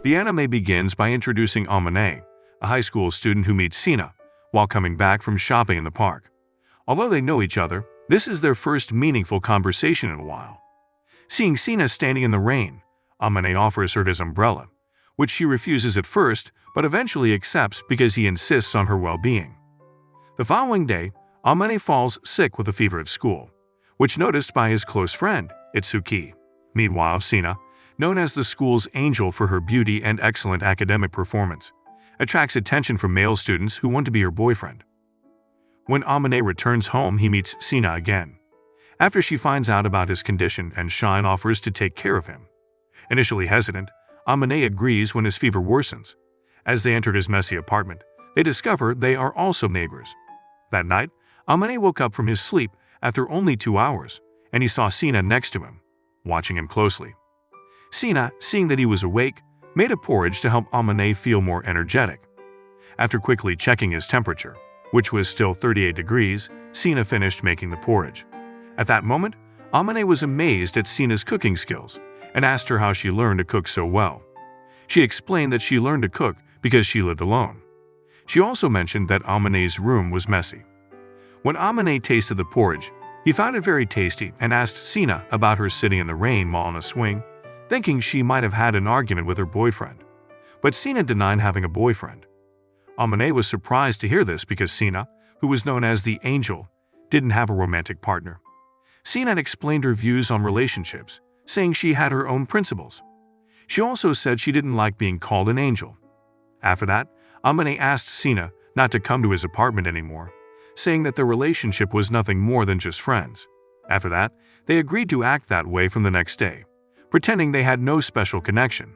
The anime begins by introducing Amane, a high school student who meets Sina while coming back from shopping in the park. Although they know each other, this is their first meaningful conversation in a while. Seeing Sina standing in the rain, Amane offers her his umbrella, which she refuses at first but eventually accepts because he insists on her well-being. The following day, Amane falls sick with a fever at school, which noticed by his close friend, Itsuki. Meanwhile, Sina, known as the school's angel for her beauty and excellent academic performance, attracts attention from male students who want to be her boyfriend. When Amane returns home, he meets Sina again, after she finds out about his condition and Shine offers to take care of him. Initially hesitant, Amane agrees when his fever worsens. As they enter his messy apartment, they discover they are also neighbors. That night, Amane woke up from his sleep after only 2 hours, and he saw Sina next to him, watching him closely. Sina, seeing that he was awake, made a porridge to help Amane feel more energetic. After quickly checking his temperature, which was still 38 degrees, Sina finished making the porridge. At that moment, Amane was amazed at Sina's cooking skills and asked her how she learned to cook so well. She explained that she learned to cook because she lived alone. She also mentioned that Amane's room was messy. When Amane tasted the porridge, he found it very tasty and asked Sina about her sitting in the rain while on a swing, thinking she might have had an argument with her boyfriend. But Sina denied having a boyfriend. Amane was surprised to hear this because Sina, who was known as the angel, didn't have a romantic partner. Sina explained her views on relationships, saying she had her own principles. She also said she didn't like being called an angel. After that, Amane asked Sina not to come to his apartment anymore, saying that their relationship was nothing more than just friends. After that, they agreed to act that way from the next day, pretending they had no special connection.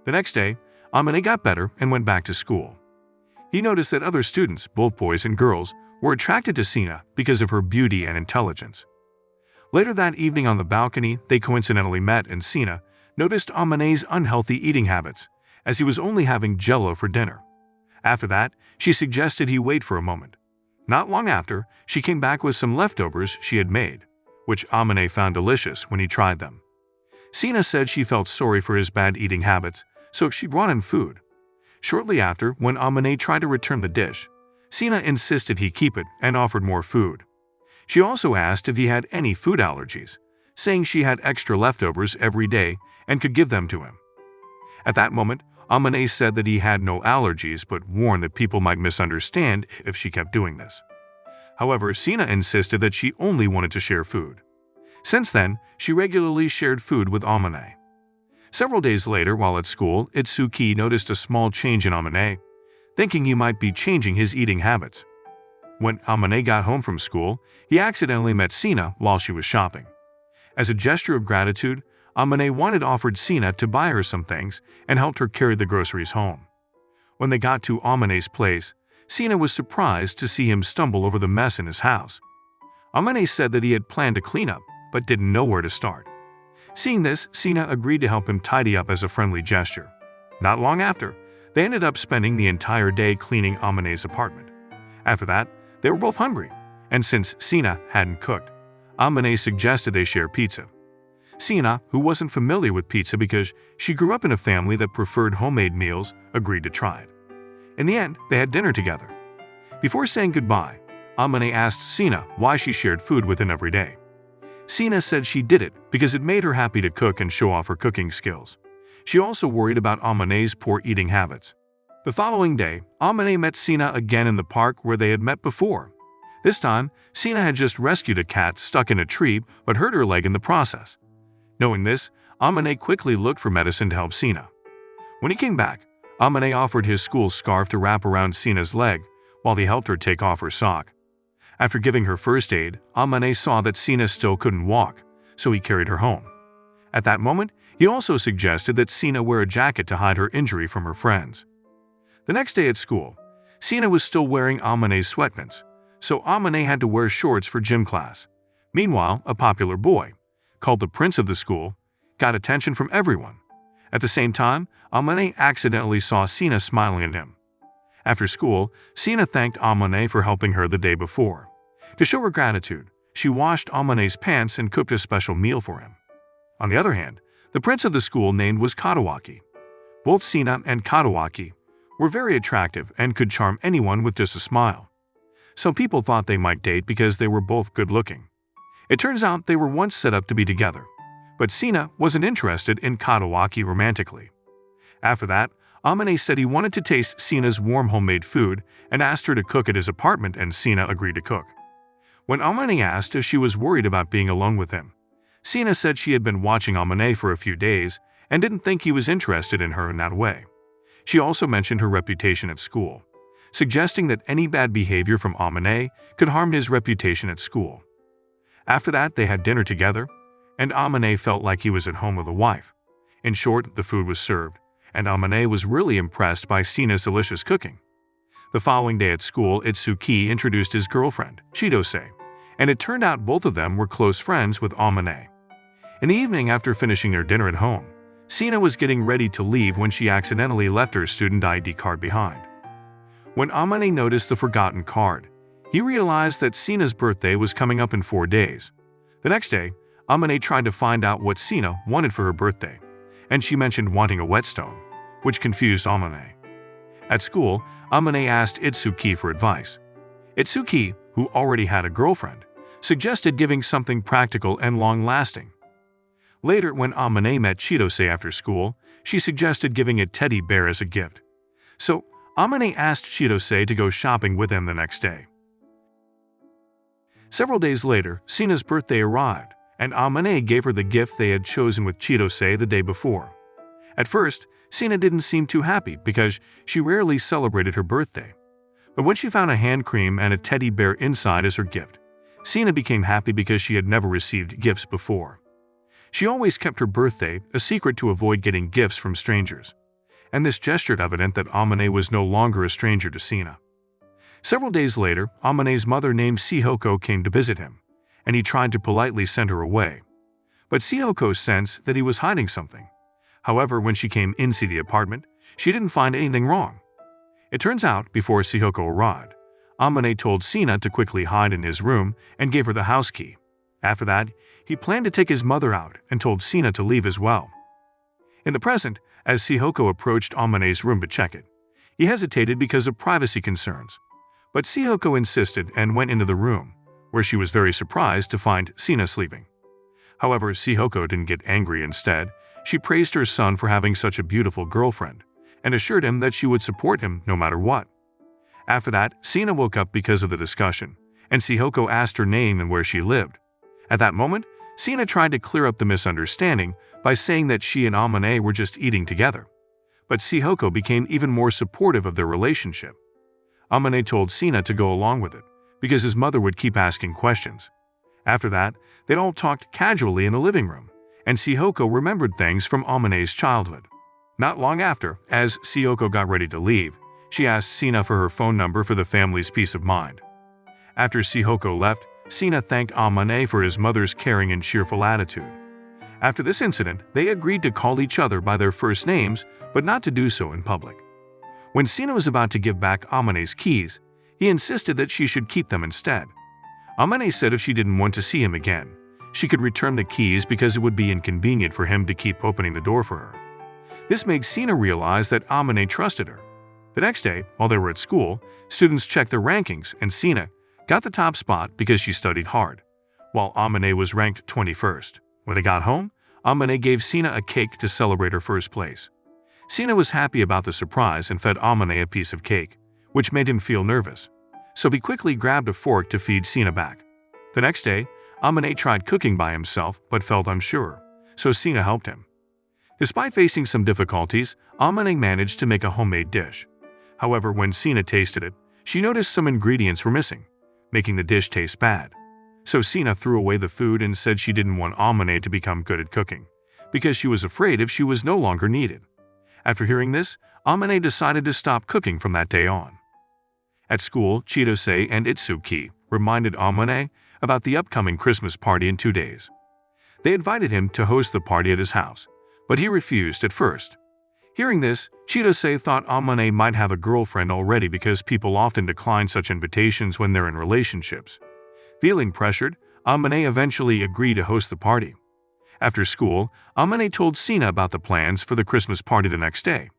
The next day, Amane got better and went back to school. He noticed that other students, both boys and girls, were attracted to Sina because of her beauty and intelligence. Later that evening on the balcony, they coincidentally met and Sina noticed Amane's unhealthy eating habits, as he was only having Jell-O for dinner. After that, she suggested he wait for a moment. Not long after, she came back with some leftovers she had made, which Amane found delicious when he tried them. Sina said she felt sorry for his bad eating habits, so she brought in food. Shortly after, when Amane tried to return the dish, Sina insisted he keep it and offered more food. She also asked if he had any food allergies, saying she had extra leftovers every day and could give them to him. At that moment, Amane said that he had no allergies but warned that people might misunderstand if she kept doing this. However, Sina insisted that she only wanted to share food. Since then, she regularly shared food with Amane. Several days later, while at school, Itsuki noticed a small change in Amane, thinking he might be changing his eating habits. When Amane got home from school, he accidentally met Sina while she was shopping. As a gesture of gratitude, Amane offered Sina to buy her some things and helped her carry the groceries home. When they got to Amane's place, Sina was surprised to see him stumble over the mess in his house. Amane said that he had planned to clean up, but didn't know where to start. Seeing this, Sina agreed to help him tidy up as a friendly gesture. Not long after, they ended up spending the entire day cleaning Amane's apartment. After that, they were both hungry, and since Sina hadn't cooked, Amane suggested they share pizza. Sina, who wasn't familiar with pizza because she grew up in a family that preferred homemade meals, agreed to try it. In the end, they had dinner together. Before saying goodbye, Amane asked Sina why she shared food with him every day. Sina said she did it because it made her happy to cook and show off her cooking skills. She also worried about Amane's poor eating habits. The following day, Amane met Sina again in the park where they had met before. This time, Sina had just rescued a cat stuck in a tree but hurt her leg in the process. Knowing this, Amane quickly looked for medicine to help Sina. When he came back, Amane offered his school scarf to wrap around Sina's leg while he helped her take off her sock. After giving her first aid, Amane saw that Sina still couldn't walk, so he carried her home. At that moment, he also suggested that Sina wear a jacket to hide her injury from her friends. The next day at school, Sina was still wearing Amane's sweatpants, so Amane had to wear shorts for gym class. Meanwhile, a popular boy, called the prince of the school, got attention from everyone. At the same time, Amane accidentally saw Sina smiling at him. After school, Sina thanked Amane for helping her the day before. To show her gratitude, she washed Amane's pants and cooked a special meal for him. On the other hand, the prince of the school named was Katawaki. Both Sina and Katawaki were very attractive and could charm anyone with just a smile. So people thought they might date because they were both good-looking. It turns out they were once set up to be together, but Sina wasn't interested in Katawaki romantically. After that, Amane said he wanted to taste Sina's warm homemade food and asked her to cook at his apartment, and Sina agreed to cook. When Amane asked if she was worried about being alone with him, Sina said she had been watching Amane for a few days and didn't think he was interested in her in that way. She also mentioned her reputation at school, suggesting that any bad behavior from Amane could harm his reputation at school. After that, they had dinner together, and Amane felt like he was at home with a wife. In short, the food was served, and Amane was really impressed by Sina's delicious cooking. The following day at school, Itsuki introduced his girlfriend, Chidose, and it turned out both of them were close friends with Amane. In the evening, after finishing their dinner at home, Sina was getting ready to leave when she accidentally left her student ID card behind. When Amane noticed the forgotten card, he realized that Sina's birthday was coming up in 4 days. The next day, Amane tried to find out what Sina wanted for her birthday, and she mentioned wanting a whetstone, which confused Amane. At school, Amane asked Itsuki for advice. Itsuki, who already had a girlfriend, suggested giving something practical and long-lasting. Later, when Amane met Chidose after school, she suggested giving a teddy bear as a gift. So, Amane asked Chidose to go shopping with him the next day. Several days later, Sina's birthday arrived, and Amane gave her the gift they had chosen with Chidose the day before. At first, Sina didn't seem too happy because she rarely celebrated her birthday. But when she found a hand cream and a teddy bear inside as her gift, Sina became happy because she had never received gifts before. She always kept her birthday a secret to avoid getting gifts from strangers, and this gesture evident that Amane was no longer a stranger to Sina. Several days later, Amane's mother named Sihoko came to visit him, and he tried to politely send her away. But Sihoko sensed that he was hiding something. However, when she came into the apartment, she didn't find anything wrong. It turns out, before Sihoko arrived, Amane told Sina to quickly hide in his room and gave her the house key. After that, he planned to take his mother out and told Sina to leave as well. In the present, as Sihoko approached Amane's room to check it, he hesitated because of privacy concerns. But Sihoko insisted and went into the room, where she was very surprised to find Sina sleeping. However, Sihoko didn't get angry. Instead, she praised her son for having such a beautiful girlfriend and assured him that she would support him no matter what. After that, Sina woke up because of the discussion, and Sihoko asked her name and where she lived. At that moment, Sina tried to clear up the misunderstanding by saying that she and Amane were just eating together. But Sihoko became even more supportive of their relationship. Amane told Sina to go along with it, because his mother would keep asking questions. After that, they'd all talked casually in the living room, and Sihoko remembered things from Amane's childhood. Not long after, as Sihoko got ready to leave, she asked Sina for her phone number for the family's peace of mind. After Sihoko left, Sina thanked Amane for his mother's caring and cheerful attitude. After this incident, they agreed to call each other by their first names, but not to do so in public. When Sina was about to give back Amane's keys, he insisted that she should keep them instead. Amane said if she didn't want to see him again, she could return the keys because it would be inconvenient for him to keep opening the door for her. This made Sina realize that Amane trusted her. The next day, while they were at school, students checked their rankings, and Sina got the top spot because she studied hard, while Amane was ranked 21st. When they got home, Amane gave Sina a cake to celebrate her first place. Sina was happy about the surprise and fed Amane a piece of cake, which made him feel nervous. So he quickly grabbed a fork to feed Sina back. The next day, Amane tried cooking by himself but felt unsure, so Sina helped him. Despite facing some difficulties, Amane managed to make a homemade dish. However, when Sina tasted it, she noticed some ingredients were missing, making the dish taste bad. So Sina threw away the food and said she didn't want Amane to become good at cooking, because she was afraid if she was no longer needed. After hearing this, Amane decided to stop cooking from that day on. At school, Chidose and Itsuki reminded Amane about the upcoming Christmas party in 2 days. They invited him to host the party at his house, but he refused at first. Hearing this, Chidose thought Amane might have a girlfriend already because people often decline such invitations when they're in relationships. Feeling pressured, Amane eventually agreed to host the party. After school, Amane told Sina about the plans for the Christmas party the next day.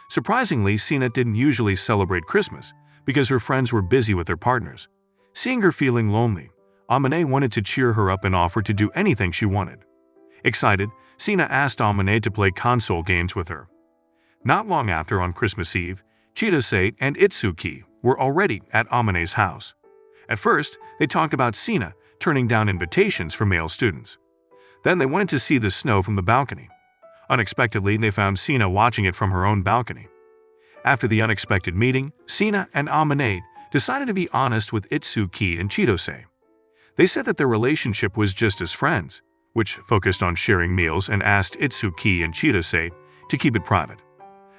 Surprisingly, Sina didn't usually celebrate Christmas because her friends were busy with their partners. Seeing her feeling lonely, Amane wanted to cheer her up and offered to do anything she wanted. Excited, Sina asked Amane to play console games with her. Not long after, on Christmas Eve, Chidose and Itsuki were already at Amane's house. At first, they talked about Sina turning down invitations for male students. Then they wanted to see the snow from the balcony. Unexpectedly, they found Sina watching it from her own balcony. After the unexpected meeting, Sina and Amane decided to be honest with Itsuki and Chidose. They said that their relationship was just as friends, which focused on sharing meals, and asked Itsuki and Chidose to keep it private.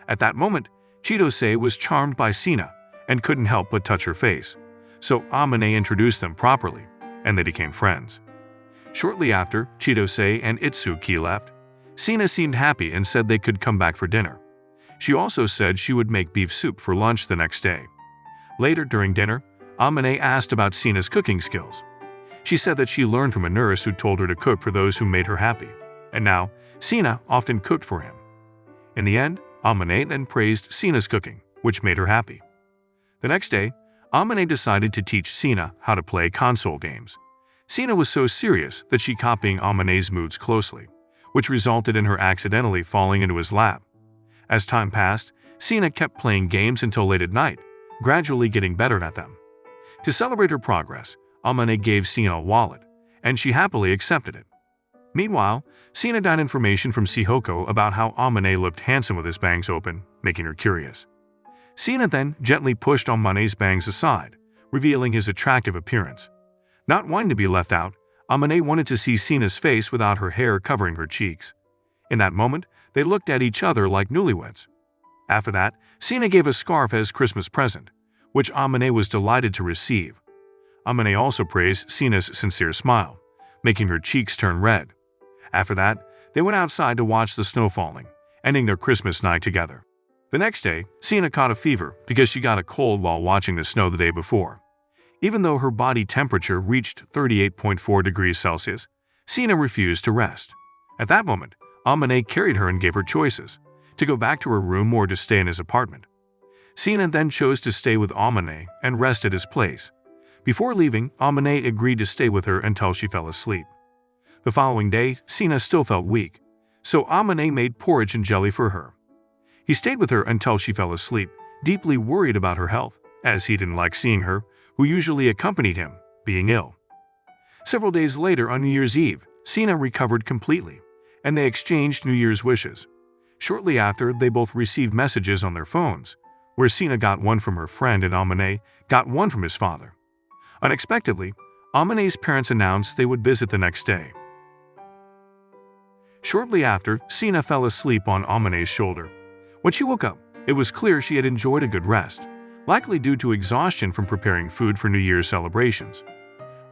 At that moment, Chidose was charmed by Sina and couldn't help but touch her face, so Amane introduced them properly, and they became friends. Shortly after Chidose and Itsuki left, Sina seemed happy and said they could come back for dinner. She also said she would make beef soup for lunch the next day. Later during dinner, Amane asked about Sina's cooking skills. She said that she learned from a nurse who told her to cook for those who made her happy, and now Sina often cooked for him. In the end, Amane then praised Sina's cooking, which made her happy. The next day, Amane decided to teach Sina how to play console games. Sina was so serious that she copying Amane's moves closely, which resulted in her accidentally falling into his lap. As time passed, Sina kept playing games until late at night, gradually getting better at them. To celebrate her progress, Amane gave Sina a wallet, and she happily accepted it. Meanwhile, Sina got information from Chihoko about how Amane looked handsome with his bangs open, making her curious. Sina then gently pushed Amane's bangs aside, revealing his attractive appearance. Not wanting to be left out, Amane wanted to see Sina's face without her hair covering her cheeks. In that moment, they looked at each other like newlyweds. After that, Sina gave a scarf as Christmas present, which Amane was delighted to receive. Amane also praised Sina's sincere smile, making her cheeks turn red. After that, they went outside to watch the snow falling, ending their Christmas night together. The next day, Sina caught a fever because she got a cold while watching the snow the day before. Even though her body temperature reached 38.4 degrees Celsius, Sina refused to rest. At that moment, Amane carried her and gave her choices, to go back to her room or to stay in his apartment. Sina then chose to stay with Amane and rest at his place. Before leaving, Amane agreed to stay with her until she fell asleep. The following day, Sina still felt weak, so Amane made porridge and jelly for her. He stayed with her until she fell asleep, deeply worried about her health, as he didn't like seeing her, who usually accompanied him, being ill. Several days later, on New Year's Eve, Sina recovered completely, and they exchanged New Year's wishes. Shortly after, they both received messages on their phones, where Sina got one from her friend and Amane got one from his father. Unexpectedly, Amane's parents announced they would visit the next day. Shortly after, Sina fell asleep on Amane's shoulder. When she woke up, it was clear she had enjoyed a good rest, likely due to exhaustion from preparing food for New Year's celebrations.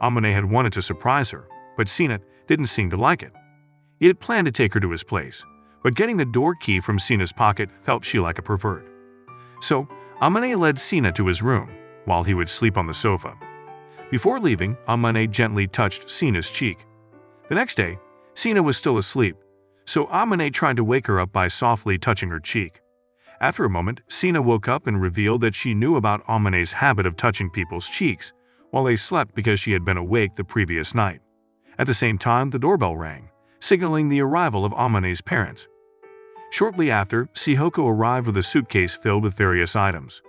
Amane had wanted to surprise her, but Sina didn't seem to like it. He had planned to take her to his place, but getting the door key from Sina's pocket felt she like a pervert. So, Amane led Sina to his room, while he would sleep on the sofa. Before leaving, Amane gently touched Sina's cheek. The next day, Sina was still asleep, so Amane tried to wake her up by softly touching her cheek. After a moment, Sina woke up and revealed that she knew about Amane's habit of touching people's cheeks while they slept because she had been awake the previous night. At the same time, the doorbell rang, signaling the arrival of Amane's parents. Shortly after, Chihoko arrived with a suitcase filled with various items.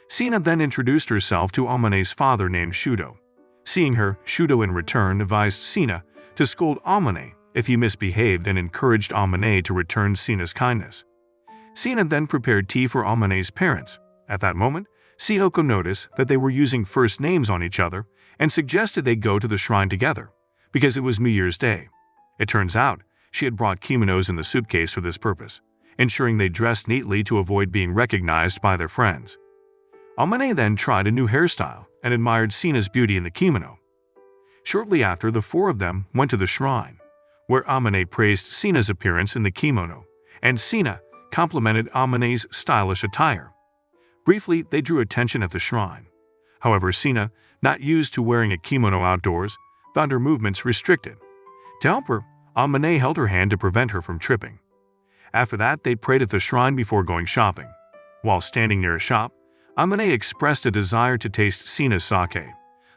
Sina then introduced herself to Amane's father named Shudo. Seeing her, Shudo in return advised Sina to scold Amane if he misbehaved and encouraged Amane to return Sina's kindness. Sina then prepared tea for Amane's parents. At that moment, Chihoko noticed that they were using first names on each other and suggested they go to the shrine together, because it was New Year's Day. It turns out, she had brought kimonos in the suitcase for this purpose, ensuring they dressed neatly to avoid being recognized by their friends. Amane then tried a new hairstyle and admired Sina's beauty in the kimono. Shortly after, the four of them went to the shrine, where Amane praised Sina's appearance in the kimono, and Sina complimented Amane's stylish attire. Briefly, they drew attention at the shrine. However, Sina, not used to wearing a kimono outdoors, found her movements restricted. To help her, Amane held her hand to prevent her from tripping. After that, they prayed at the shrine before going shopping. While standing near a shop, Amane expressed a desire to taste Sina's sake,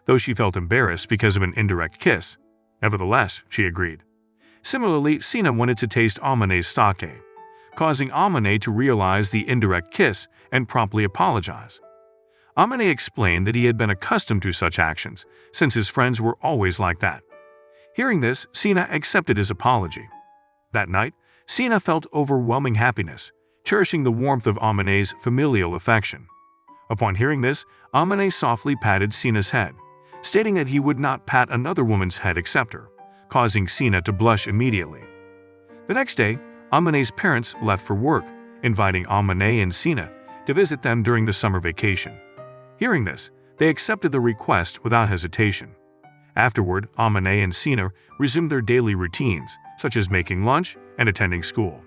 though she felt embarrassed because of an indirect kiss. Nevertheless, she agreed. Similarly, Sina wanted to taste Amane's sake, causing Amane to realize the indirect kiss and promptly apologize. Amane explained that he had been accustomed to such actions since his friends were always like that. Hearing this, Sina accepted his apology. That night, Sina felt overwhelming happiness, cherishing the warmth of Amane's familial affection. Upon hearing this, Amane softly patted Sina's head, stating that he would not pat another woman's head except her, causing Sina to blush immediately. The next day, Amane's parents left for work, inviting Amane and Sina to visit them during the summer vacation. Hearing this, they accepted the request without hesitation. Afterward, Amane and Sina resumed their daily routines, such as making lunch and attending school.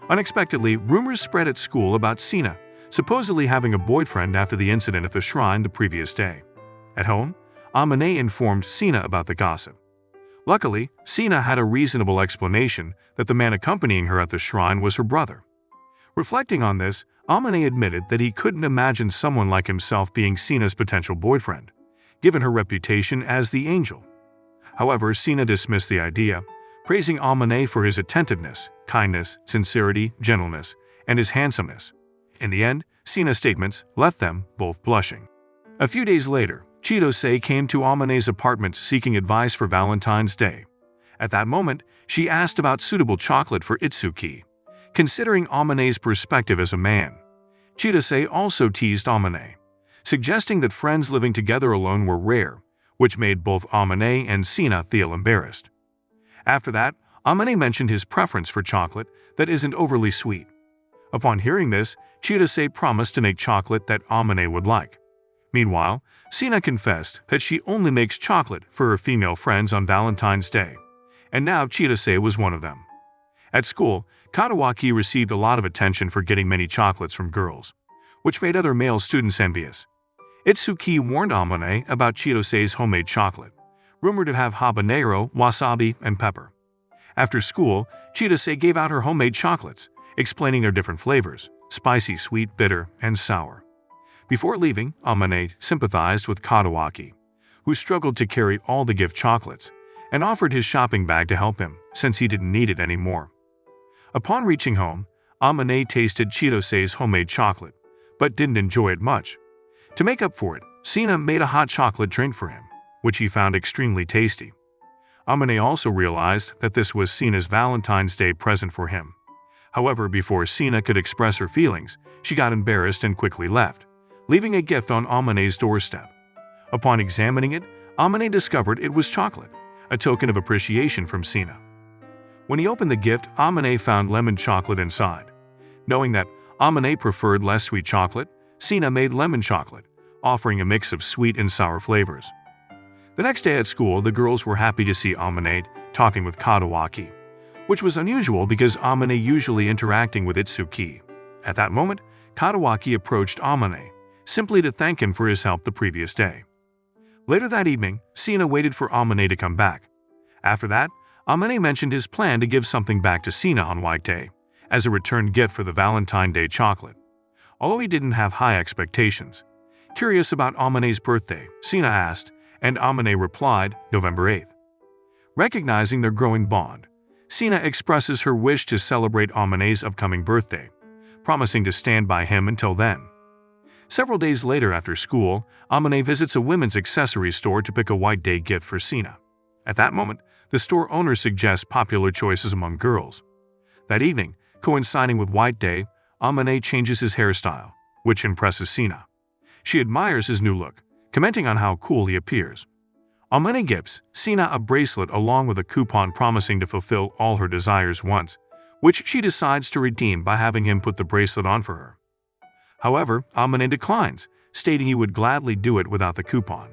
Unexpectedly, rumors spread at school about Sina supposedly having a boyfriend after the incident at the shrine the previous day. At home, Amane informed Sina about the gossip. Luckily, Sina had a reasonable explanation that the man accompanying her at the shrine was her brother. Reflecting on this, Amane admitted that he couldn't imagine someone like himself being Sina's potential boyfriend, given her reputation as the angel. However, Sina dismissed the idea, praising Amane for his attentiveness, kindness, sincerity, gentleness, and his handsomeness. In the end, Sina's statements left them both blushing. A few days later, Chidose came to Amane's apartment seeking advice for Valentine's Day. At that moment, she asked about suitable chocolate for Itsuki, considering Amane's perspective as a man. Chidose also teased Amane, suggesting that friends living together alone were rare, which made both Amane and Sina feel embarrassed. After that, Amane mentioned his preference for chocolate that isn't overly sweet. Upon hearing this, Chidose promised to make chocolate that Amane would like. Meanwhile, Sina confessed that she only makes chocolate for her female friends on Valentine's Day, and now Chidose was one of them. At school, Katawaki received a lot of attention for getting many chocolates from girls, which made other male students envious. Itsuki warned Amane about Chidose's homemade chocolate, rumored to have habanero, wasabi, and pepper. After school, Chidose gave out her homemade chocolates, explaining their different flavors: spicy, sweet, bitter, and sour. Before leaving, Amane sympathized with Katawaki, who struggled to carry all the gift chocolates, and offered his shopping bag to help him since he didn't need it anymore. Upon reaching home, Amane tasted Chidose's homemade chocolate, but didn't enjoy it much. To make up for it, Sina made a hot chocolate drink for him, which he found extremely tasty. Amane also realized that this was Sina's Valentine's Day present for him. However, before Sina could express her feelings, she got embarrassed and quickly left, leaving a gift on Amane's doorstep. Upon examining it, Amane discovered it was chocolate, a token of appreciation from Sina. When he opened the gift, Amane found lemon chocolate inside. Knowing that Amane preferred less sweet chocolate, Sina made lemon chocolate, offering a mix of sweet and sour flavors. The next day at school, the girls were happy to see Amane talking with Katawaki, which was unusual because Amane usually interacting with Itsuki. At that moment, Katawaki approached Amane, simply to thank him for his help the previous day. Later that evening, Sina waited for Amane to come back. After that, Amane mentioned his plan to give something back to Sina on White Day, as a return gift for the Valentine's Day chocolate. Although he didn't have high expectations. Curious about Amane's birthday, Sina asked, and Amane replied, November 8th. Recognizing their growing bond, Sina expresses her wish to celebrate Amane's upcoming birthday, promising to stand by him until then. Several days later after school, Amane visits a women's accessory store to pick a White Day gift for Sina. At that moment, the store owner suggests popular choices among girls. That evening, coinciding with White Day, Amane changes his hairstyle, which impresses Sina. She admires his new look, commenting on how cool he appears. Amane gives Sina a bracelet along with a coupon promising to fulfill all her desires once, which she decides to redeem by having him put the bracelet on for her. However, Amane declines, stating he would gladly do it without the coupon.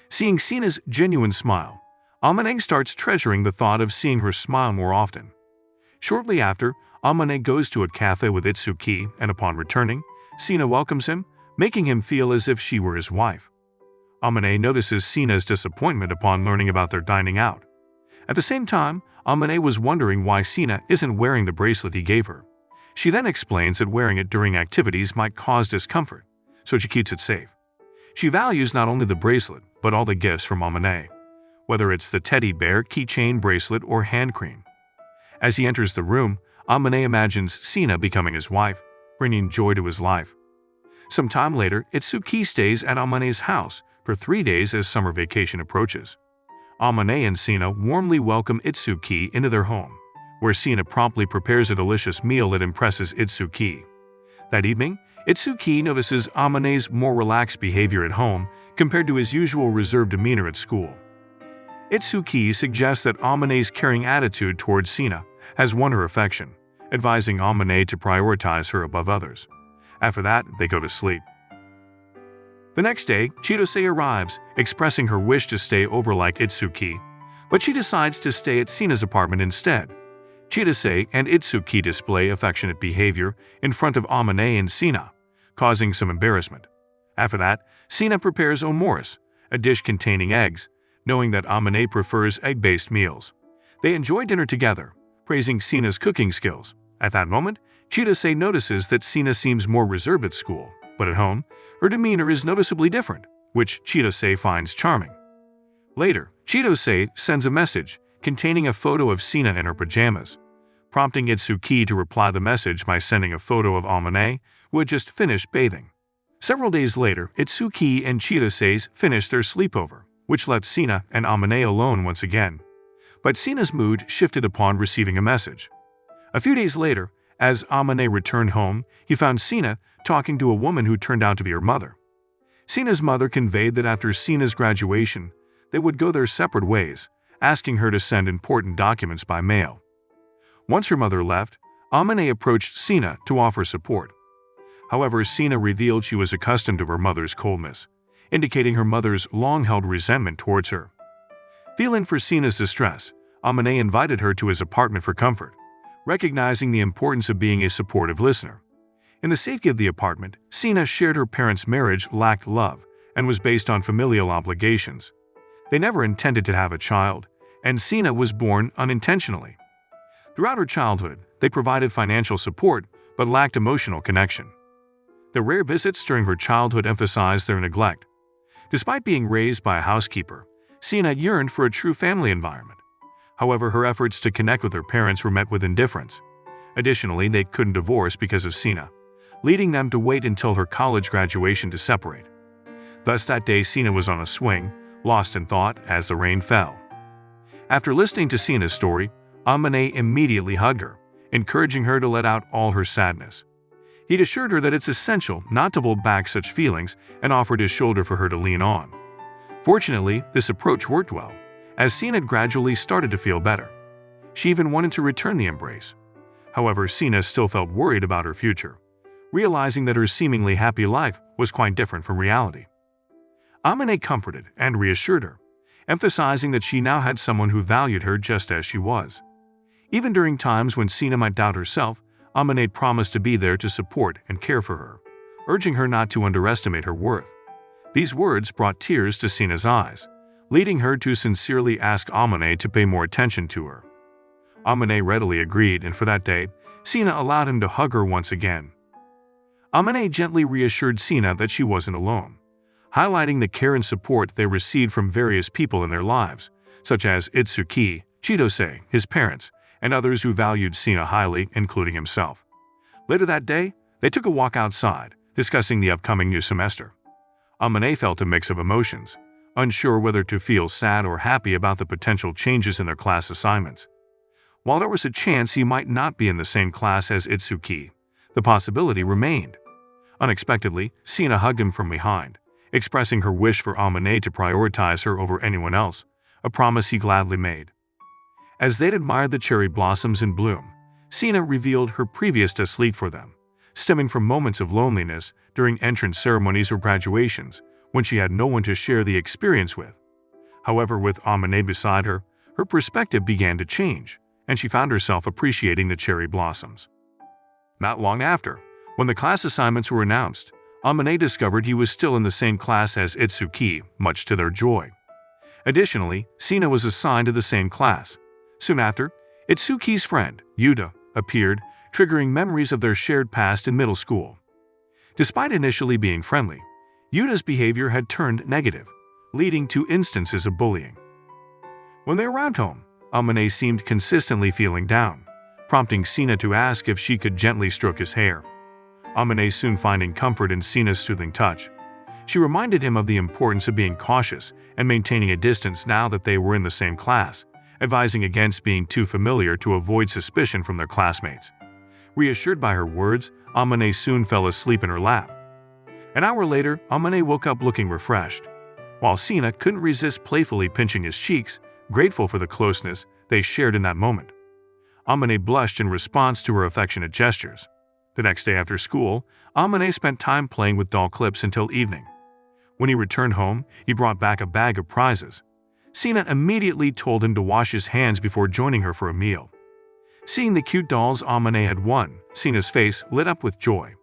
Seeing Sina's genuine smile, Amane starts treasuring the thought of seeing her smile more often. Shortly after, Amane goes to a cafe with Itsuki, and upon returning, Sina welcomes him, making him feel as if she were his wife. Amane notices Sina's disappointment upon learning about their dining out. At the same time, Amane was wondering why Sina isn't wearing the bracelet he gave her. She then explains that wearing it during activities might cause discomfort, so she keeps it safe. She values not only the bracelet, but all the gifts from Amane, whether it's the teddy bear, keychain, bracelet, or hand cream. As he enters the room, Amane imagines Sina becoming his wife, bringing joy to his life. Some time later, Itsuki stays at Amane's house for 3 days as summer vacation approaches. Amane and Sina warmly welcome Itsuki into their home, where Sina promptly prepares a delicious meal that impresses Itsuki. That evening, Itsuki notices Amane's more relaxed behavior at home compared to his usual reserved demeanor at school. Itsuki suggests that Amane's caring attitude towards Sina has won her affection, advising Amane to prioritize her above others. After that, they go to sleep. The next day, Chitose arrives, expressing her wish to stay over like Itsuki, but she decides to stay at Sina's apartment instead. Chitose and Itsuki display affectionate behavior in front of Amane and Sina, causing some embarrassment. After that, Sina prepares omoris, a dish containing eggs, knowing that Amane prefers egg-based meals. They enjoy dinner together, praising Sina's cooking skills. At that moment, Chitose notices that Sina seems more reserved at school, but at home, her demeanor is noticeably different, which Chitose finds charming. Later, Chitose sends a message containing a photo of Sina in her pajamas, prompting Itsuki to reply the message by sending a photo of Amane, who had just finished bathing. Several days later, Itsuki and Chitose finished their sleepover, which left Sina and Amane alone once again. But Sina's mood shifted upon receiving a message. A few days later, as Amane returned home, he found Sina talking to a woman who turned out to be her mother. Sina's mother conveyed that after Sina's graduation, they would go their separate ways, asking her to send important documents by mail. Once her mother left, Amane approached Sina to offer support. However, Sina revealed she was accustomed to her mother's coldness, indicating her mother's long-held resentment towards her. Feeling for Sina's distress, Amane invited her to his apartment for comfort, recognizing the importance of being a supportive listener. In the safety of the apartment, Sina shared her parents' marriage lacked love and was based on familial obligations. They never intended to have a child, and Sina was born unintentionally. Throughout her childhood, they provided financial support but lacked emotional connection. The rare visits during her childhood emphasized their neglect. Despite being raised by a housekeeper, Sina yearned for a true family environment. However, her efforts to connect with her parents were met with indifference. Additionally, they couldn't divorce because of Sina, leading them to wait until her college graduation to separate. Thus, that day Sina was on a swing, lost in thought as the rain fell. After listening to Sina's story, Amane immediately hugged her, encouraging her to let out all her sadness. He'd assured her that it's essential not to hold back such feelings and offered his shoulder for her to lean on. Fortunately, this approach worked well, as Sina gradually started to feel better. She even wanted to return the embrace. However, Sina still felt worried about her future, realizing that her seemingly happy life was quite different from reality. Amane comforted and reassured her, emphasizing that she now had someone who valued her just as she was. Even during times when Sina might doubt herself, Amane promised to be there to support and care for her, urging her not to underestimate her worth. These words brought tears to Sina's eyes, leading her to sincerely ask Amane to pay more attention to her. Amane readily agreed, and for that day, Sina allowed him to hug her once again. Amane gently reassured Sina that she wasn't alone, highlighting the care and support they received from various people in their lives, such as Itsuki, Chitose, his parents, and others who valued Sina highly, including himself. Later that day, they took a walk outside, discussing the upcoming new semester. Amane felt a mix of emotions, unsure whether to feel sad or happy about the potential changes in their class assignments. While there was a chance he might not be in the same class as Itsuki, the possibility remained. Unexpectedly, Sina hugged him from behind, expressing her wish for Amane to prioritize her over anyone else, a promise he gladly made. As they'd admired the cherry blossoms in bloom, Sina revealed her previous dislike for them, stemming from moments of loneliness during entrance ceremonies or graduations, when she had no one to share the experience with. However, with Amane beside her, her perspective began to change, and she found herself appreciating the cherry blossoms. Not long after, when the class assignments were announced, Amane discovered he was still in the same class as Itsuki, much to their joy. Additionally, Sina was assigned to the same class. Soon after, Itsuki's friend, Yuta, appeared, triggering memories of their shared past in middle school. Despite initially being friendly, Yuta's behavior had turned negative, leading to instances of bullying. When they arrived home, Amane seemed consistently feeling down, prompting Sina to ask if she could gently stroke his hair. Amane soon finding comfort in Sina's soothing touch. She reminded him of the importance of being cautious and maintaining a distance now that they were in the same class, advising against being too familiar to avoid suspicion from their classmates. Reassured by her words, Amane soon fell asleep in her lap. An hour later, Amane woke up looking refreshed, while Sina couldn't resist playfully pinching his cheeks, grateful for the closeness they shared in that moment. Amane blushed in response to her affectionate gestures. The next day after school, Amane spent time playing with doll clips until evening. When he returned home, he brought back a bag of prizes. Sina immediately told him to wash his hands before joining her for a meal. Seeing the cute dolls Amane had won, Sina's face lit up with joy,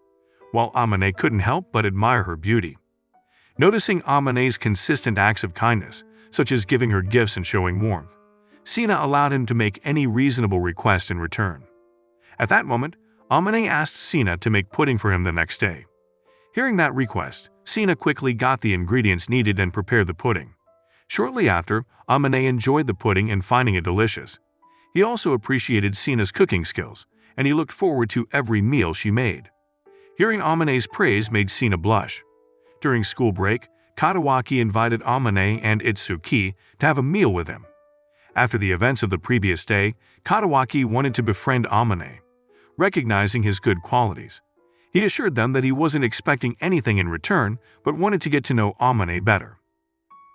while Amane couldn't help but admire her beauty. Noticing Amane's consistent acts of kindness, such as giving her gifts and showing warmth, Sina allowed him to make any reasonable request in return. At that moment, Amane asked Sina to make pudding for him the next day. Hearing that request, Sina quickly got the ingredients needed and prepared the pudding. Shortly after, Amane enjoyed the pudding and finding it delicious. He also appreciated Sina's cooking skills, and he looked forward to every meal she made. Hearing Amane's praise made Sina blush. During school break, Katawaki invited Amane and Itsuki to have a meal with him. After the events of the previous day, Katawaki wanted to befriend Amane. Recognizing his good qualities, he assured them that he wasn't expecting anything in return but wanted to get to know Amane better.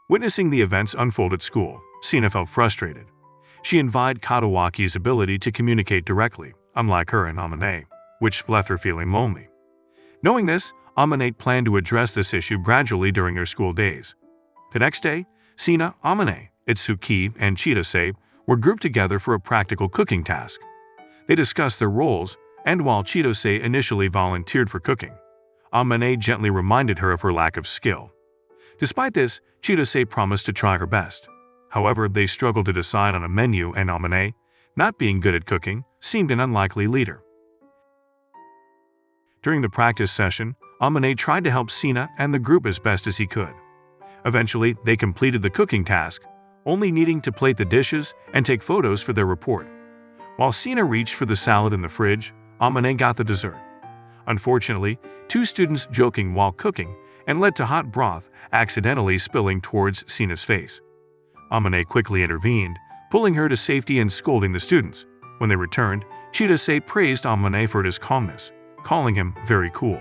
Witnessing the events unfold at school, Sina felt frustrated. She envied Katawaki's ability to communicate directly, unlike her and Amane, which left her feeling lonely. Knowing this, Amane planned to address this issue gradually during her school days. The next day, Sina, Amane, Itsuki, and Chitose were grouped together for a practical cooking task. They discussed their roles, and while Chitose initially volunteered for cooking, Amane gently reminded her of her lack of skill. Despite this, Chitose promised to try her best. However, they struggled to decide on a menu, and Amane, not being good at cooking, seemed an unlikely leader. During the practice session, Amane tried to help Sina and the group as best as he could. Eventually, they completed the cooking task, only needing to plate the dishes and take photos for their report. While Sina reached for the salad in the fridge, Amane got the dessert. Unfortunately, two students joking while cooking and led to hot broth accidentally spilling towards Sina's face. Amane quickly intervened, pulling her to safety and scolding the students. When they returned, Chitose praised Amane for his calmness, calling him very cool.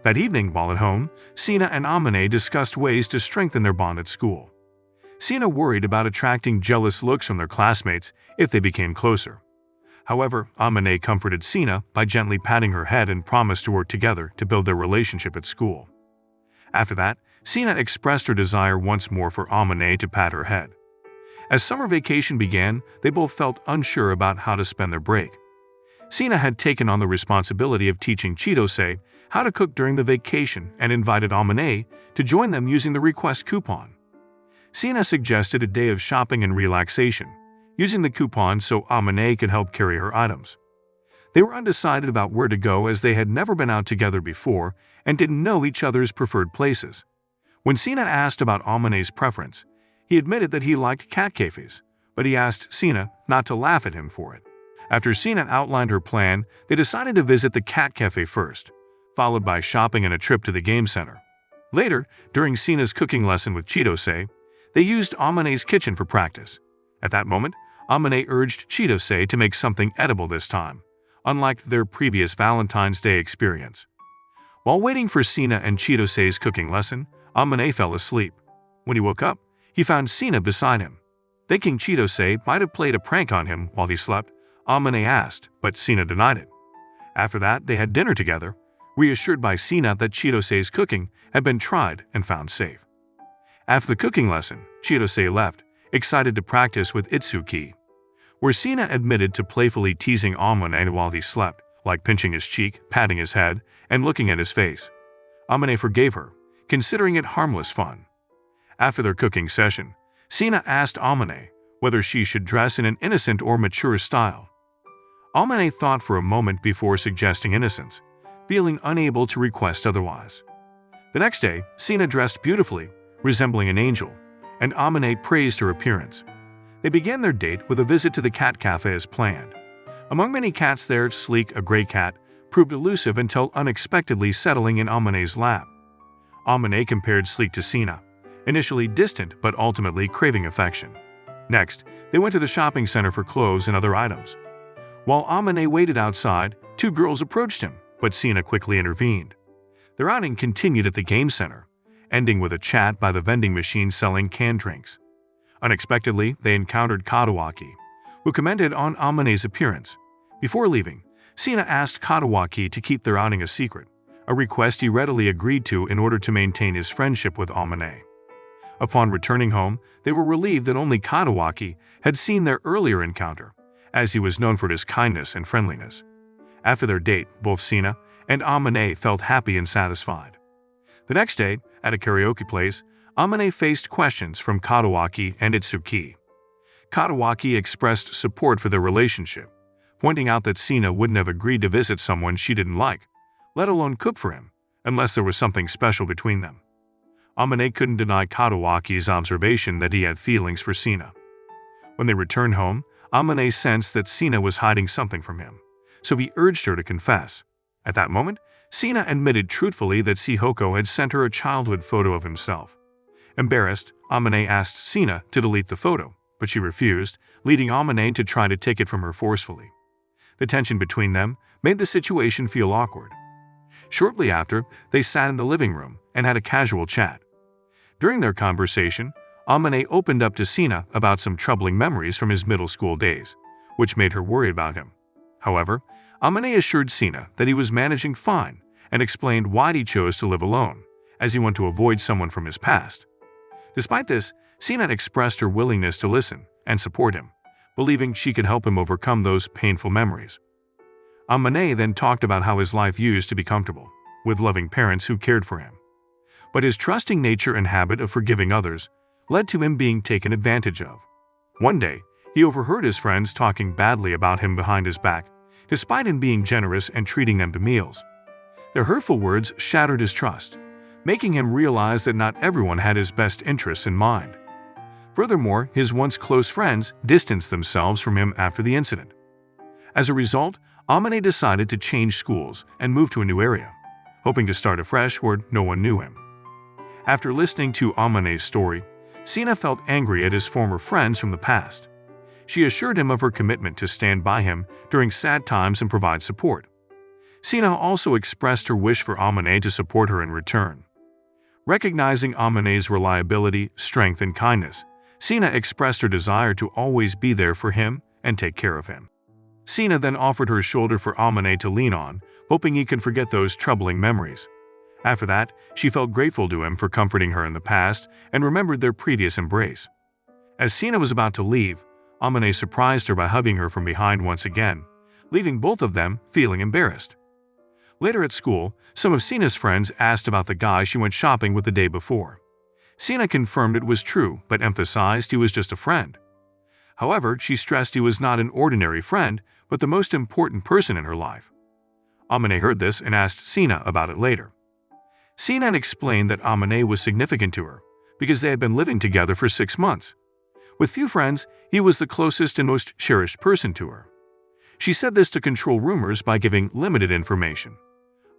That evening, while at home, Sina and Amane discussed ways to strengthen their bond at school. Sina worried about attracting jealous looks from their classmates if they became closer. However, Amane comforted Sina by gently patting her head and promised to work together to build their relationship at school. After that, Sina expressed her desire once more for Amane to pat her head. As summer vacation began, they both felt unsure about how to spend their break. Sina had taken on the responsibility of teaching Chitose how to cook during the vacation and invited Amane to join them using the request coupon. Sina suggested a day of shopping and relaxation, using the coupon so Amane could help carry her items. They were undecided about where to go as they had never been out together before and didn't know each other's preferred places. When Sina asked about Amane's preference, he admitted that he liked cat cafes, but he asked Sina not to laugh at him for it. After Sina outlined her plan, they decided to visit the cat cafe first, followed by shopping and a trip to the game center. Later, during Sina's cooking lesson with Chitose, they used Amane's kitchen for practice. At that moment, Amane urged Chitose to make something edible this time, unlike their previous Valentine's Day experience. While waiting for Sina and Chitose's cooking lesson, Amane fell asleep. When he woke up, he found Sina beside him. Thinking Chitose might have played a prank on him while he slept, Amane asked, but Sina denied it. After that, they had dinner together, reassured by Sina that Chitose's cooking had been tried and found safe. After the cooking lesson, Chitose left, excited to practice with Itsuki, where Sina admitted to playfully teasing Amane while he slept, like pinching his cheek, patting his head, and looking at his face. Amane forgave her, considering it harmless fun. After their cooking session, Sina asked Amane whether she should dress in an innocent or mature style. Amane thought for a moment before suggesting innocence, feeling unable to request otherwise. The next day, Sina dressed beautifully, resembling an angel, and Amane praised her appearance. They began their date with a visit to the cat cafe as planned. Among many cats there, Sleek, a gray cat, proved elusive until unexpectedly settling in Amane's lap. Amane compared Sleek to Sina, initially distant but ultimately craving affection. Next, they went to the shopping center for clothes and other items. While Amane waited outside, two girls approached him, but Sina quickly intervened. Their outing continued at the game center, ending with a chat by the vending machine selling canned drinks. Unexpectedly, they encountered Katawaki, who commented on Amane's appearance. Before leaving, Sina asked Katawaki to keep their outing a secret, a request he readily agreed to in order to maintain his friendship with Amane. Upon returning home, they were relieved that only Katawaki had seen their earlier encounter, as he was known for his kindness and friendliness. After their date, both Sina and Amane felt happy and satisfied. The next day, at a karaoke place, Amane faced questions from Katawaki and Itsuki. Katawaki expressed support for their relationship, pointing out that Sina wouldn't have agreed to visit someone she didn't like, let alone cook for him, unless there was something special between them. Amane couldn't deny Katawaki's observation that he had feelings for Sina. When they returned home, Amane sensed that Sina was hiding something from him, so he urged her to confess. At that moment, Sina admitted truthfully that Sihoko had sent her a childhood photo of himself. Embarrassed, Amane asked Sina to delete the photo, but she refused, leading Amane to try to take it from her forcefully. The tension between them made the situation feel awkward. Shortly after, they sat in the living room and had a casual chat. During their conversation, Amane opened up to Sina about some troubling memories from his middle school days, which made her worry about him. However, Amane assured Sina that he was managing fine and explained why he chose to live alone, as he wanted to avoid someone from his past. Despite this, Sina expressed her willingness to listen and support him, believing she could help him overcome those painful memories. Amane then talked about how his life used to be comfortable, with loving parents who cared for him. But his trusting nature and habit of forgiving others led to him being taken advantage of. One day, he overheard his friends talking badly about him behind his back, despite him being generous and treating them to meals. Their hurtful words shattered his trust, making him realize that not everyone had his best interests in mind. Furthermore, his once close friends distanced themselves from him after the incident. As a result, Amane decided to change schools and move to a new area, hoping to start afresh where no one knew him. After listening to Amane's story, Sina felt angry at his former friends from the past. She assured him of her commitment to stand by him during sad times and provide support. Sina also expressed her wish for Amane to support her in return. Recognizing Amane's reliability, strength, and kindness, Sina expressed her desire to always be there for him and take care of him. Sina then offered her shoulder for Amane to lean on, hoping he could forget those troubling memories. After that, she felt grateful to him for comforting her in the past and remembered their previous embrace. As Sina was about to leave, Amane surprised her by hugging her from behind once again, leaving both of them feeling embarrassed. Later at school, some of Sina's friends asked about the guy she went shopping with the day before. Sina confirmed it was true, but emphasized he was just a friend. However, she stressed he was not an ordinary friend, but the most important person in her life. Amane heard this and asked Sina about it later. Sina explained that Amane was significant to her because they had been living together for 6 months. With few friends, he was the closest and most cherished person to her. She said this to control rumors by giving limited information.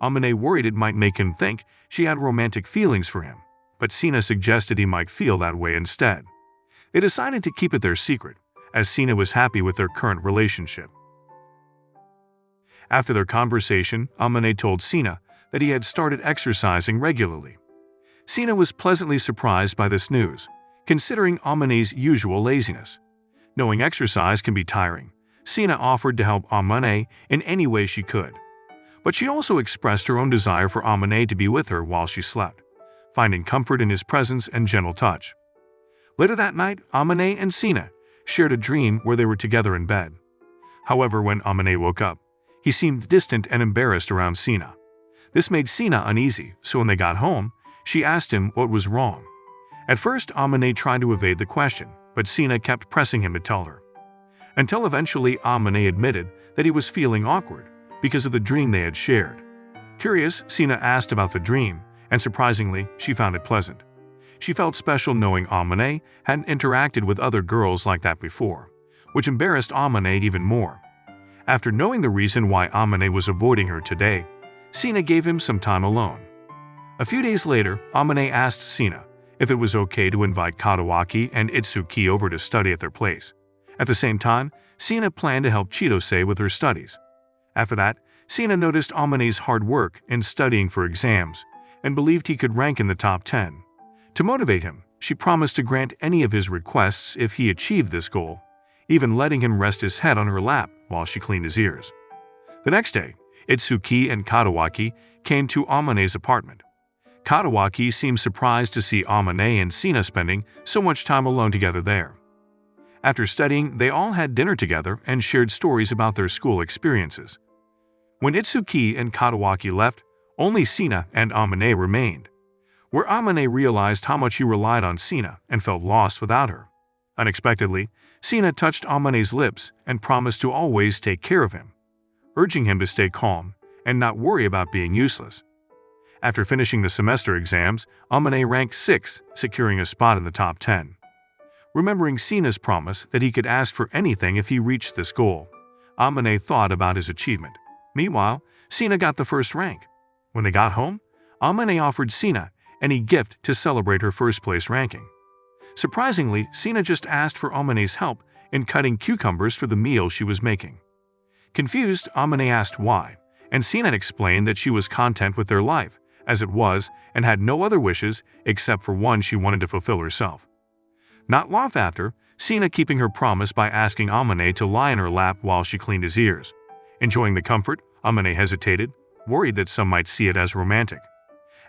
Amane worried it might make him think she had romantic feelings for him, but Sina suggested he might feel that way instead. They decided to keep it their secret, as Sina was happy with their current relationship. After their conversation, Amane told Sina that he had started exercising regularly. Sina was pleasantly surprised by this news, considering Amane's usual laziness. Knowing exercise can be tiring, Sina offered to help Amane in any way she could. But she also expressed her own desire for Amane to be with her while she slept, finding comfort in his presence and gentle touch. Later that night, Amane and Sina shared a dream where they were together in bed. However, when Amane woke up, he seemed distant and embarrassed around Sina. This made Sina uneasy, so when they got home, she asked him what was wrong. At first, Amane tried to evade the question, but Sina kept pressing him to tell her. Until eventually Amane admitted that he was feeling awkward because of the dream they had shared. Curious, Sina asked about the dream, and surprisingly, she found it pleasant. She felt special knowing Amane hadn't interacted with other girls like that before, which embarrassed Amane even more. After knowing the reason why Amane was avoiding her today, Sina gave him some time alone. A few days later, Amane asked Sina if it was okay to invite Katawaki and Itsuki over to study at their place. At the same time, Sina planned to help Chitose with her studies. After that, Sina noticed Amane's hard work in studying for exams and believed he could rank in the top 10. To motivate him, she promised to grant any of his requests if he achieved this goal, even letting him rest his head on her lap while she cleaned his ears. The next day, Itsuki and Katawaki came to Amane's apartment. Katawaki seemed surprised to see Amane and Sina spending so much time alone together there. After studying, they all had dinner together and shared stories about their school experiences. When Itsuki and Katawaki left, only Sina and Amane remained, where Amane realized how much he relied on Sina and felt lost without her. Unexpectedly, Sina touched Amane's lips and promised to always take care of him, urging him to stay calm and not worry about being useless. After finishing the semester exams, Amane ranked 6th, securing a spot in the top 10. Remembering Sina's promise that he could ask for anything if he reached this goal, Amane thought about his achievement. Meanwhile, Sina got the first rank. When they got home, Amane offered Sina any gift to celebrate her first-place ranking. Surprisingly, Sina just asked for Amane's help in cutting cucumbers for the meal she was making. Confused, Amane asked why, and Sina explained that she was content with their life as it was and had no other wishes except for one she wanted to fulfill herself. Not long after, Sina keeping her promise by asking Amane to lie in her lap while she cleaned his ears. Enjoying the comfort, Amane hesitated, worried that some might see it as romantic.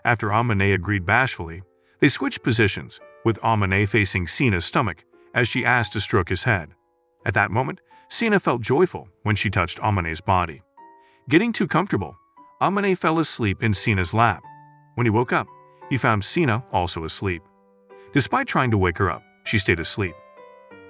After Amane agreed bashfully, they switched positions, with Amane facing Sina's stomach as she asked to stroke his head. At that moment, Sina felt joyful when she touched Amane's body. Getting too comfortable, Amane fell asleep in Sina's lap. When he woke up, he found Sina also asleep. Despite trying to wake her up, she stayed asleep.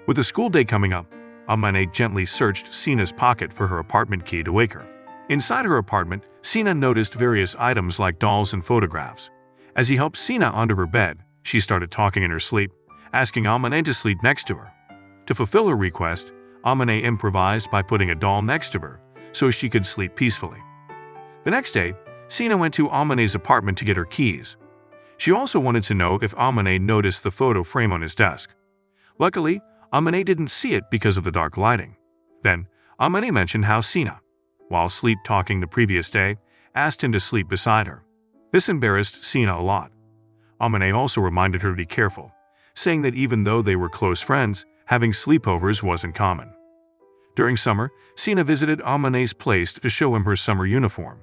With the school day coming up, Amane gently searched Sina's pocket for her apartment key to wake her. Inside her apartment, Sina noticed various items like dolls and photographs. As he helped Sina onto her bed, she started talking in her sleep, asking Amane to sleep next to her. To fulfill her request, Amane improvised by putting a doll next to her so she could sleep peacefully. The next day, Sina went to Amane's apartment to get her keys. She also wanted to know if Amane noticed the photo frame on his desk. Luckily, Amane didn't see it because of the dark lighting. Then, Amane mentioned how Sina, while sleep-talking the previous day, asked him to sleep beside her. This embarrassed Sina a lot. Amane also reminded her to be careful, saying that even though they were close friends, having sleepovers wasn't common. During summer, Sina visited Amane's place to show him her summer uniform.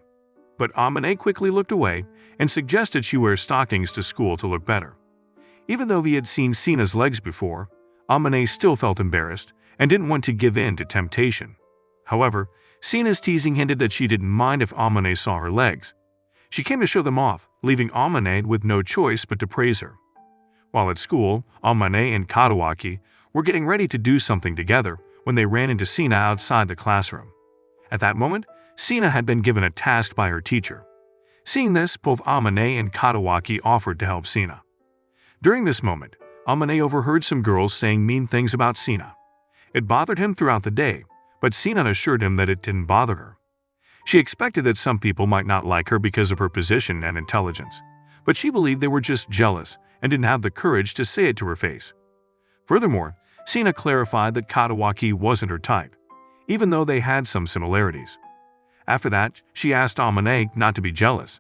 But Amane quickly looked away and suggested she wear stockings to school to look better. Even though he had seen Sina's legs before, Amane still felt embarrassed and didn't want to give in to temptation. However, Sina's teasing hinted that she didn't mind if Amane saw her legs. She came to show them off, leaving Amane with no choice but to praise her. While at school, Amane and Katawaki were getting ready to do something together when they ran into Sina outside the classroom. At that moment, Sina had been given a task by her teacher. Seeing this, both Amane and Katawaki offered to help Sina. During this moment, Amane overheard some girls saying mean things about Sina. It bothered him throughout the day, but Sina assured him that it didn't bother her. She expected that some people might not like her because of her position and intelligence, but she believed they were just jealous and didn't have the courage to say it to her face. Furthermore, Sina clarified that Katawaki wasn't her type, even though they had some similarities. After that, she asked Amane not to be jealous.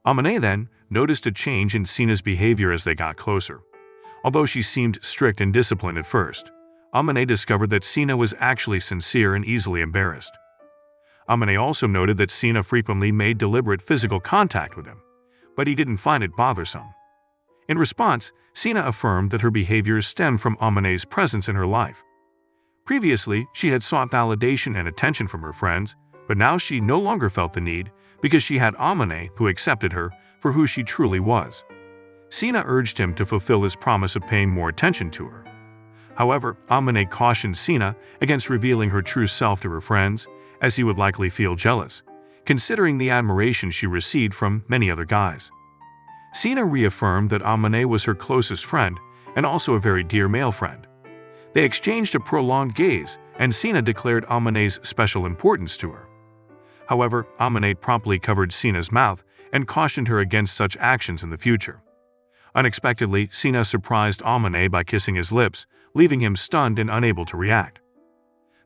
Amane then noticed a change in Sina's behavior as they got closer. Although she seemed strict and disciplined at first, Amane discovered that Sina was actually sincere and easily embarrassed. Amane also noted that Sina frequently made deliberate physical contact with him, but he didn't find it bothersome. In response, Sina affirmed that her behavior stemmed from Amane's presence in her life. Previously, she had sought validation and attention from her friends, but now she no longer felt the need because she had Amane who accepted her for who she truly was. Sina urged him to fulfill his promise of paying more attention to her. However, Amane cautioned Sina against revealing her true self to her friends, as he would likely feel jealous, considering the admiration she received from many other guys. Sina reaffirmed that Amane was her closest friend and also a very dear male friend. They exchanged a prolonged gaze, and Sina declared Amane's special importance to her. However, Amane promptly covered Sina's mouth and cautioned her against such actions in the future. Unexpectedly, Sina surprised Amane by kissing his lips, leaving him stunned and unable to react.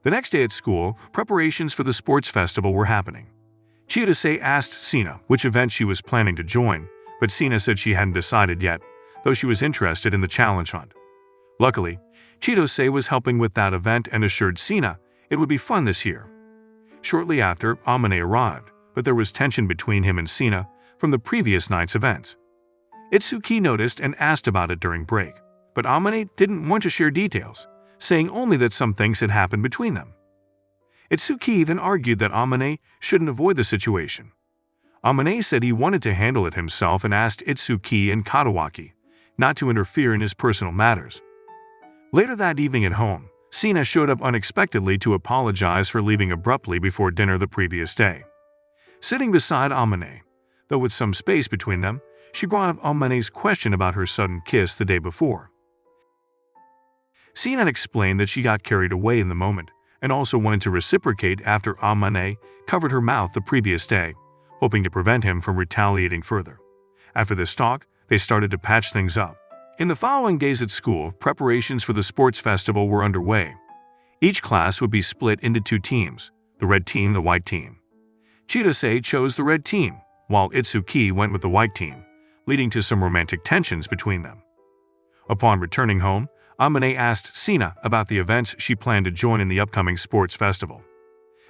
The next day at school, preparations for the sports festival were happening. Chidose asked Sina which event she was planning to join, but Sina said she hadn't decided yet, though she was interested in the challenge hunt. Luckily, Chidose was helping with that event and assured Sina it would be fun this year. Shortly after, Amane arrived, but there was tension between him and Sina from the previous night's events. Itsuki noticed and asked about it during break, but Amane didn't want to share details, saying only that some things had happened between them. Itsuki then argued that Amane shouldn't avoid the situation. Amane said he wanted to handle it himself and asked Itsuki and Katawaki not to interfere in his personal matters. Later that evening at home, Sina showed up unexpectedly to apologize for leaving abruptly before dinner the previous day. Sitting beside Amane, though with some space between them, she brought up Amane's question about her sudden kiss the day before. Sina explained that she got carried away in the moment and also wanted to reciprocate after Amane covered her mouth the previous day, hoping to prevent him from retaliating further. After this talk, they started to patch things up. In the following days at school, preparations for the sports festival were underway. Each class would be split into two teams, the red team, the white team. Chidose chose the red team, while Itsuki went with the white team, leading to some romantic tensions between them. Upon returning home, Amane asked Sina about the events she planned to join in the upcoming sports festival.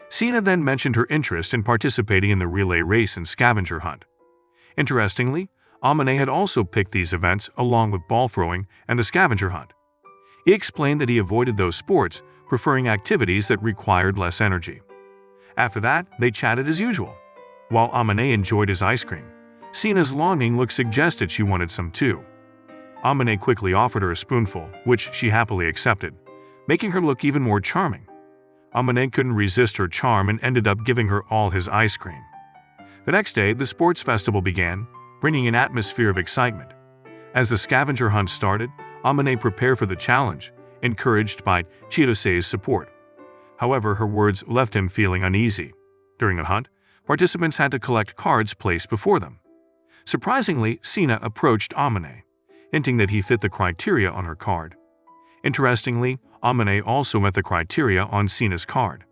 Sina then mentioned her interest in participating in the relay race and scavenger hunt. Interestingly, Amane had also picked these events along with ball throwing and the scavenger hunt. He explained that he avoided those sports, preferring activities that required less energy. After that, they chatted as usual. While Amane enjoyed his ice cream, Sina's longing look suggested she wanted some too. Amane quickly offered her a spoonful, which she happily accepted, making her look even more charming. Amane couldn't resist her charm and ended up giving her all his ice cream. The next day, the sports festival began, bringing an atmosphere of excitement. As the scavenger hunt started, Amane prepared for the challenge, encouraged by Chidose's support. However, her words left him feeling uneasy. During the hunt, participants had to collect cards placed before them. Surprisingly, Sina approached Amane, hinting that he fit the criteria on her card. Interestingly, Amane also met the criteria on Sina's card.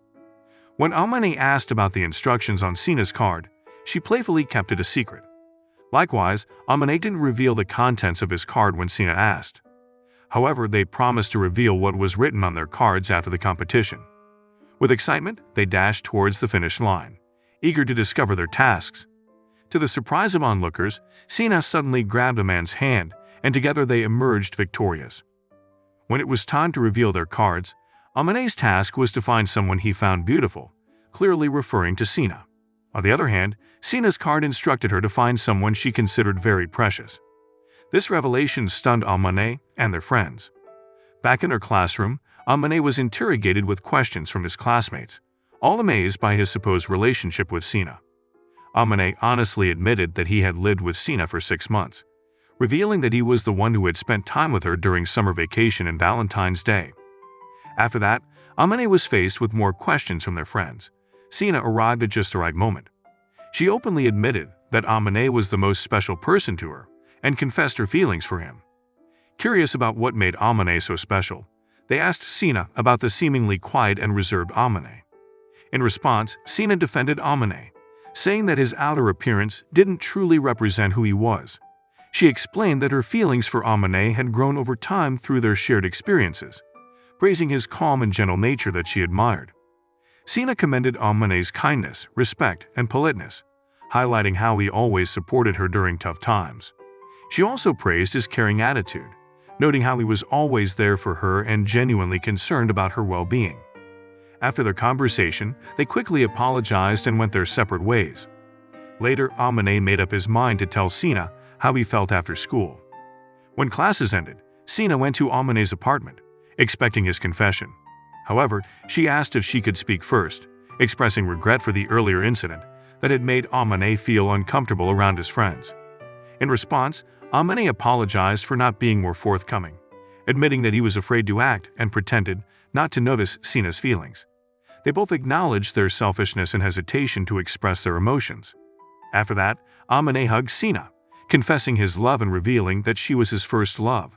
When Amane asked about the instructions on Sina's card, she playfully kept it a secret. Likewise, Amane didn't reveal the contents of his card when Sina asked. However, they promised to reveal what was written on their cards after the competition. With excitement, they dashed towards the finish line, eager to discover their tasks. To the surprise of onlookers, Sina suddenly grabbed a man's hand, and together they emerged victorious. When it was time to reveal their cards, Amane's task was to find someone he found beautiful, clearly referring to Sina. On the other hand, Sina's card instructed her to find someone she considered very precious. This revelation stunned Amane and their friends. Back in her classroom, Amane was interrogated with questions from his classmates, all amazed by his supposed relationship with Sina. Amane honestly admitted that he had lived with Sina for 6 months, revealing that he was the one who had spent time with her during summer vacation and Valentine's Day. After that, Amane was faced with more questions from their friends. Sina arrived at just the right moment. She openly admitted that Amane was the most special person to her and confessed her feelings for him. Curious about what made Amane so special, they asked Sina about the seemingly quiet and reserved Amane. In response, Sina defended Amane, saying that his outer appearance didn't truly represent who he was. She explained that her feelings for Amane had grown over time through their shared experiences, praising his calm and gentle nature that she admired. Sina commended Amane's kindness, respect, and politeness, highlighting how he always supported her during tough times. She also praised his caring attitude, noting how he was always there for her and genuinely concerned about her well-being. After their conversation, they quickly apologized and went their separate ways. Later, Amane made up his mind to tell Sina how he felt after school, When classes ended, Sina went to Amane's apartment, expecting his confession. However, she asked if she could speak first, expressing regret for the earlier incident that had made Amane feel uncomfortable around his friends. In response, Amane apologized for not being more forthcoming, admitting that he was afraid to act and pretended not to notice Sina's feelings. They both acknowledged their selfishness and hesitation to express their emotions. After that, Amane hugged Sina, confessing his love and revealing that she was his first love.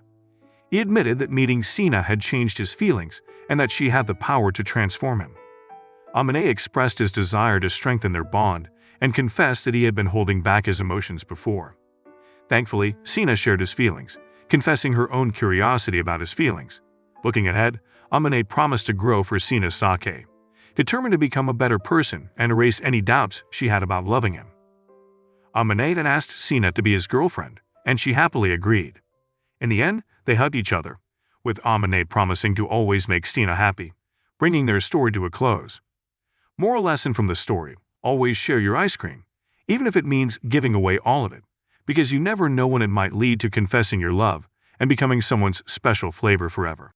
He admitted that meeting Sina had changed his feelings and that she had the power to transform him. Amane expressed his desire to strengthen their bond and confessed that he had been holding back his emotions before. Thankfully, Sina shared his feelings, confessing her own curiosity about his feelings. Looking ahead, Amane promised to grow for Sina's sake, determined to become a better person and erase any doubts she had about loving him. Amane then asked Sina to be his girlfriend, and she happily agreed. In the end, they hugged each other, with Amane promising to always make Sina happy, bringing their story to a close. Moral lesson from the story: always share your ice cream, even if it means giving away all of it, because you never know when it might lead to confessing your love and becoming someone's special flavor forever.